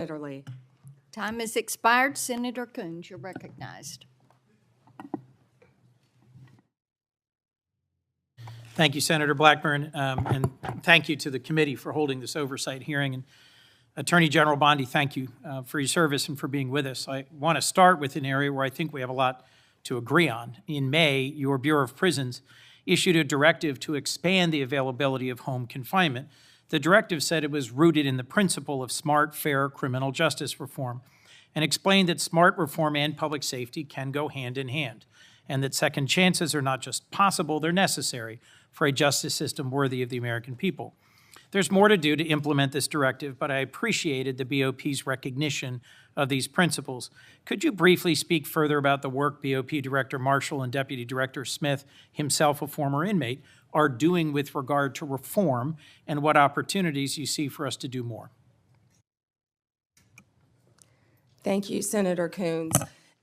Senator Lee. Time has expired. Senator Coons, you're recognized. Thank you, Senator Blackburn, and thank you to the committee for holding this oversight hearing. And Attorney General Bondi, thank you for your service and for being with us. I want to start with an area where I think we have a lot to agree on. In May, your Bureau of Prisons issued a directive to expand the availability of home confinement. The directive said it was rooted in the principle of smart, fair criminal justice reform and explained that smart reform and public safety can go hand in hand, and that second chances are not just possible, they're necessary for a justice system worthy of the American people. There's more to do to implement this directive, but I appreciated the BOP's recognition of these principles. Could you briefly speak further about the work BOP Director Marshall and Deputy Director Smith, himself a former inmate, are doing with regard to reform and what opportunities you see for us to do more? Thank you, Senator Coons.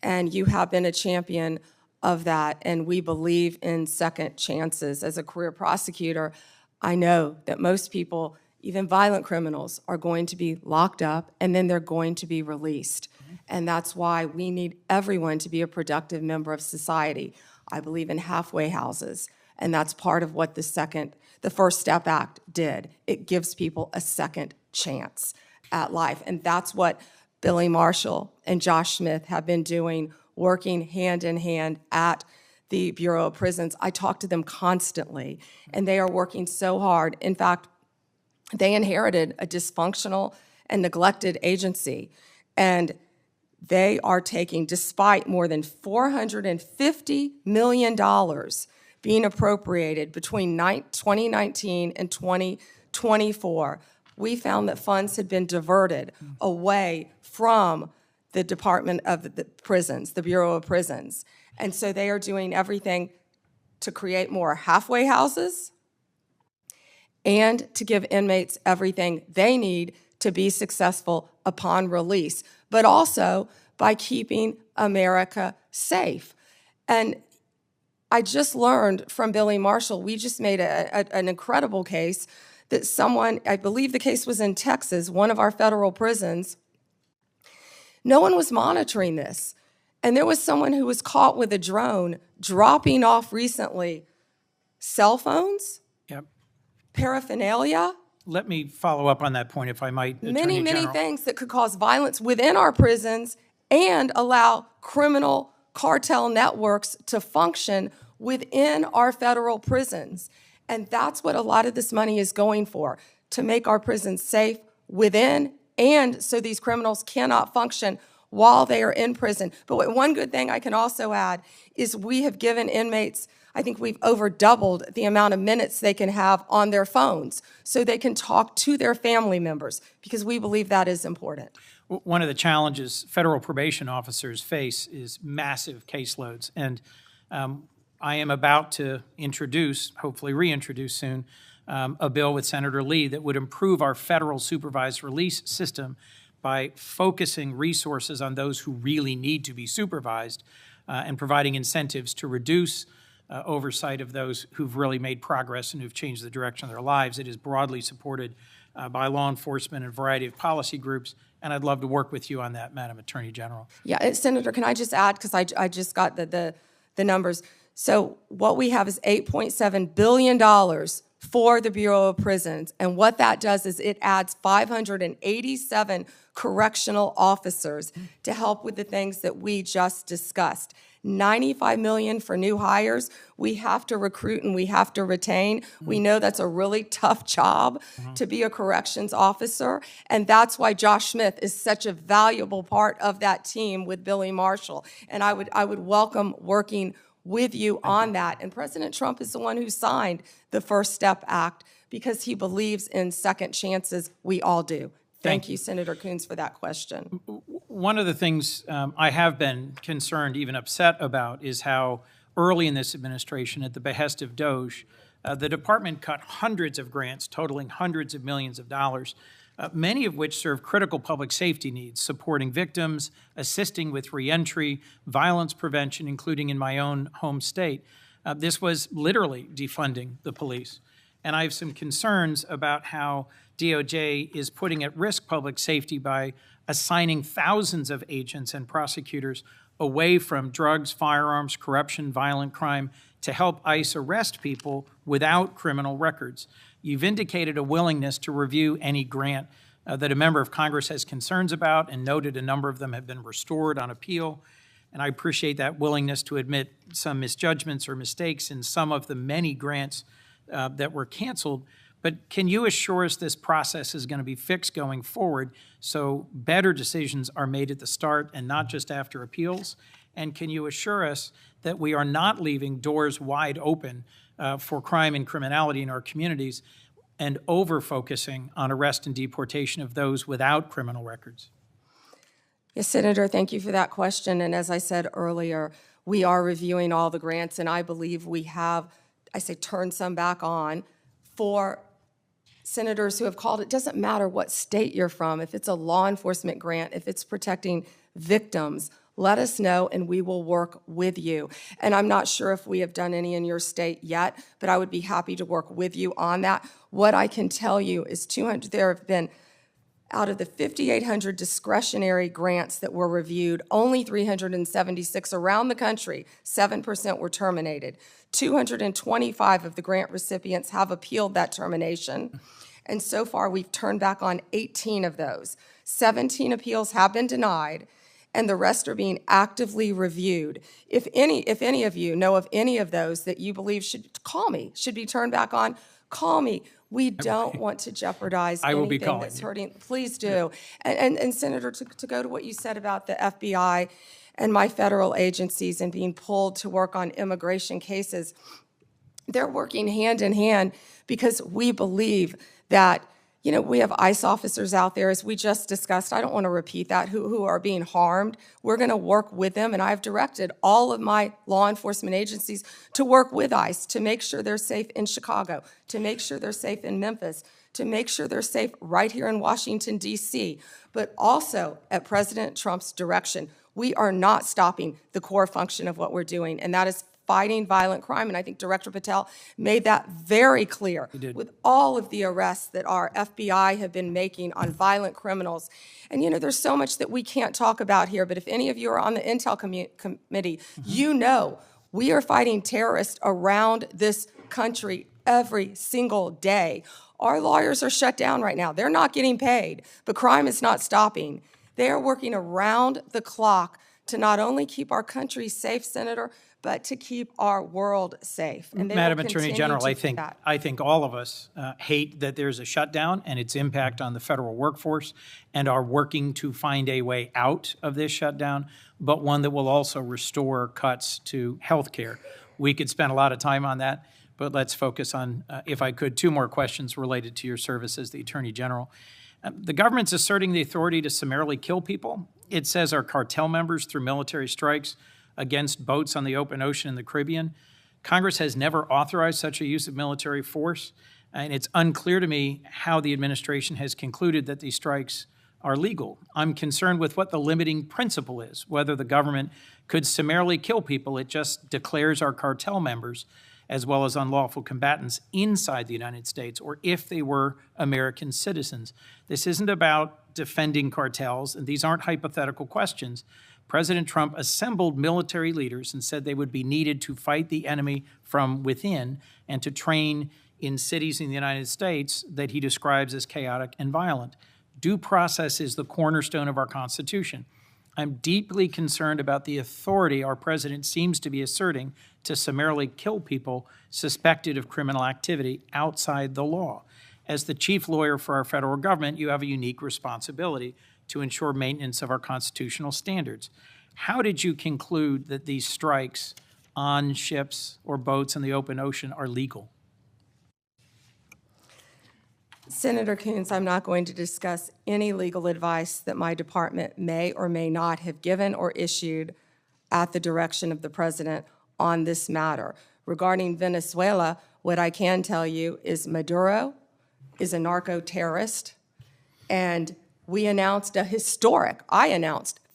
And you have been a champion of that, and we believe in second chances. As a career prosecutor, I know that most people, even violent criminals, are going to be locked up and then they're going to be released. And that's why we need everyone to be a productive member of society. I believe in halfway houses, and that's part of what the First Step Act did. It gives people a second chance at life, and that's what Billy Marshall and Josh Smith have been doing, working hand in hand at the Bureau of Prisons. I talk to them constantly, and they are working so hard. In fact, they inherited a dysfunctional and neglected agency, and they are taking, despite more than $450 million being appropriated between 2019 and 2024, we found that funds had been diverted away from the Department of the Prisons, the Bureau of Prisons. And so they are doing everything to create more halfway houses and to give inmates everything they need to be successful upon release, but also by keeping America safe. And I just learned from Billy Marshall, we just made an incredible case that someone, I believe the case was in Texas, one of our federal prisons, no one was monitoring this. And there was someone who was caught with a drone dropping off recently cell phones, paraphernalia. Let me follow up on that point, if I might, Attorney Many General. things that could cause violence within our prisons and allow criminal cartel networks to function within our federal prisons. And that's what a lot of this money is going for, to make our prisons safe within and so these criminals cannot function while they are in prison. But one good thing I can also add is we have given inmates, I think we've over doubled the amount of minutes they can have on their phones so they can talk to their family members, because we believe that is important. One of the challenges federal probation officers face is massive caseloads. And I am about to introduce, hopefully reintroduce soon, a bill with Senator Lee that would improve our federal supervised release system by focusing resources on those who really need to be supervised and providing incentives to reduce oversight of those who've really made progress and who've changed the direction of their lives. It is broadly supported by law enforcement and a variety of policy groups, and I'd love to work with you on that, Madam Attorney General. Yeah, Senator, can I just add, because I just got the numbers. So what we have is $8.7 billion for the Bureau of Prisons, and what that does is it adds 587 correctional officers to help with the things that we just discussed. $95 million for new hires. We have to recruit and we have to retain. We know that's a really tough job to be a corrections officer, and that's why Josh Smith is such a valuable part of that team with Billy Marshall. And I would welcome working with you on that. And President Trump is the one who signed the First Step Act because he believes in second chances. We all do. Thank you, Senator Coons, for that question. One of the things I have been concerned, even upset about, is how early in this administration, at the behest of DOJ, the department cut hundreds of grants totaling hundreds of millions of dollars, many of which serve critical public safety needs, supporting victims, assisting with reentry, violence prevention, including in my own home state. This was literally defunding the police. And I have some concerns about how DOJ is putting at risk public safety by assigning thousands of agents and prosecutors away from drugs, firearms, corruption, violent crime to help ICE arrest people without criminal records. You've indicated a willingness to review any grant that a member of Congress has concerns about, and noted a number of them have been restored on appeal. And I appreciate that willingness to admit some misjudgments or mistakes in some of the many grants that were canceled. But can you assure us this process is going to be fixed going forward so better decisions are made at the start and not just after appeals? And can you assure us that we are not leaving doors wide open for crime and criminality in our communities and over-focusing on arrest and deportation of those without criminal records? Yes, Senator, thank you for that question. And as I said earlier, we are reviewing all the grants, and I believe we have, turned some back on for senators who have called. It doesn't matter what state you're from. If it's a law enforcement grant, if it's protecting victims, let us know and we will work with you. And I'm not sure if we have done any in your state yet, but I would be happy to work with you on that. What I can tell you is there have been, out of the 5,800 discretionary grants that were reviewed, only 376 around the country, 7% were terminated. 225 of the grant recipients have appealed that termination. And so far, we've turned back on 18 of those. 17 appeals have been denied, and the rest are being actively reviewed. If any of you know of any of those that you believe should be turned back on, call me. We don't want to jeopardize anything that's hurting. Please do. And Senator, to go to what you said about the FBI and my federal agencies and being pulled to work on immigration cases, they're working hand in hand because we believe that, we have ICE officers out there, as we just discussed. I don't want to repeat that, who are being harmed. We're going to work with them, and I've directed all of my law enforcement agencies to work with ICE to make sure they're safe in Chicago, to make sure they're safe in Memphis, to make sure they're safe right here in Washington, D.C., but also at President Trump's direction. We are not stopping the core function of what we're doing, and that is fighting violent crime, and I think Director Patel made that very clear with all of the arrests that our FBI have been making on violent criminals. And there's so much that we can't talk about here, but if any of you are on the Intel Committee, we are fighting terrorists around this country every single day. Our lawyers are shut down right now. They're not getting paid, but crime is not stopping. They are working around the clock to not only keep our country safe, Senator, but to keep our world safe. And Madam Attorney General, I think all of us hate that there's a shutdown and its impact on the federal workforce, and are working to find a way out of this shutdown, but one that will also restore cuts to health care. We could spend a lot of time on that, but let's focus on, if I could, two more questions related to your service as the Attorney General. The government's asserting the authority to summarily kill people. It says our cartel members through military strikes against boats on the open ocean in the Caribbean. Congress has never authorized such a use of military force, and it's unclear to me how the administration has concluded that these strikes are legal. I'm concerned with what the limiting principle is, whether the government could summarily kill people. It just declares our cartel members as well as unlawful combatants inside the United States, or if they were American citizens. This isn't about defending cartels, and these aren't hypothetical questions. President Trump assembled military leaders and said they would be needed to fight the enemy from within and to train in cities in the United States that he describes as chaotic and violent. Due process is the cornerstone of our Constitution. I'm deeply concerned about the authority our president seems to be asserting to summarily kill people suspected of criminal activity outside the law. As the chief lawyer for our federal government, you have a unique responsibility to ensure maintenance of our constitutional standards. How did you conclude that these strikes on ships or boats in the open ocean are legal? Senator Coons, I'm not going to discuss any legal advice that my department may or may not have given or issued at the direction of the president on this matter. Regarding Venezuela, what I can tell you is Maduro is a narco-terrorist, and I announced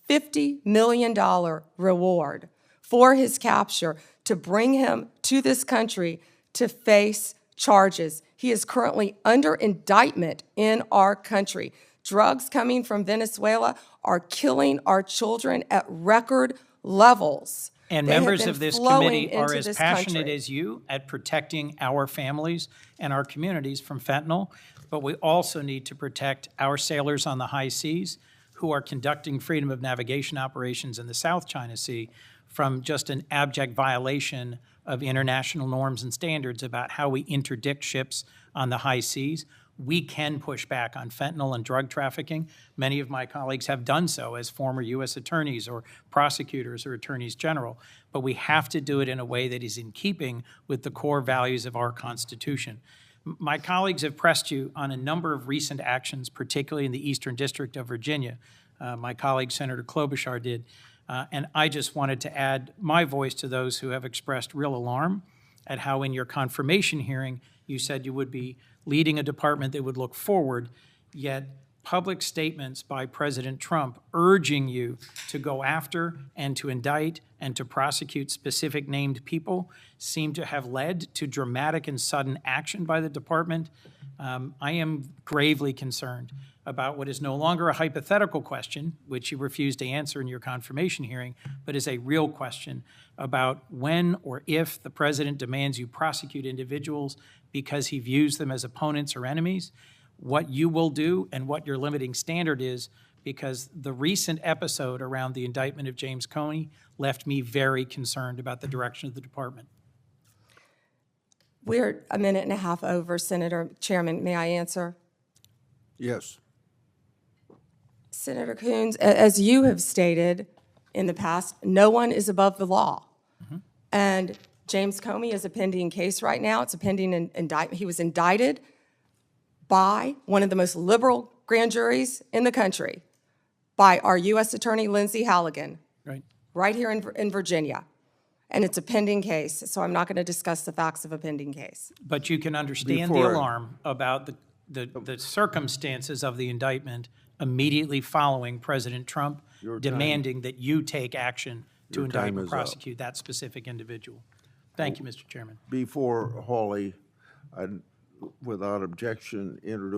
$50 million reward for his capture to bring him to this country to face charges. He is currently under indictment in our country. Drugs coming from Venezuela are killing our children at record levels. And They have members been of this flowing committee are into as this passionate country. as you at protecting our families and our communities from fentanyl, but we also need to protect our sailors on the high seas who are conducting freedom of navigation operations in the South China Sea from just an abject violation of international norms and standards about how we interdict ships on the high seas. We can push back on fentanyl and drug trafficking. Many of my colleagues have done so as former U.S. attorneys or prosecutors or attorneys general, but we have to do it in a way that is in keeping with the core values of our Constitution. My colleagues have pressed you on a number of recent actions, particularly in the Eastern District of Virginia. My colleague, Senator Klobuchar, did. And I just wanted to add my voice to those who have expressed real alarm at how in your confirmation hearing you said you would be leading a department that would look forward, yet public statements by President Trump urging you to go after and to indict and to prosecute specific named people seem to have led to dramatic and sudden action by the department. I am gravely concerned about what is no longer a hypothetical question, which you refused to answer in your confirmation hearing, but is a real question about when or if the president demands you prosecute individuals because he views them as opponents or enemies, what you will do and what your limiting standard is, because the recent episode around the indictment of James Comey left me very concerned about the direction of the department. We're a minute and a half over, Senator Chairman. May I answer? Yes. Senator Coons, as you have stated in the past, no one is above the law. And James Comey is a pending case right now. It's a pending indictment. He was indicted by one of the most liberal grand juries in the country, by our U.S. Attorney Lindsay Halligan, right here in Virginia. And it's a pending case, so I'm not going to discuss the facts of a pending case. But you can understand the alarm about the circumstances of the indictment immediately following President Trump demanding that you take action to indict and prosecute that specific individual. Thank you, Mr. Chairman. Before Hawley, without objection, introduce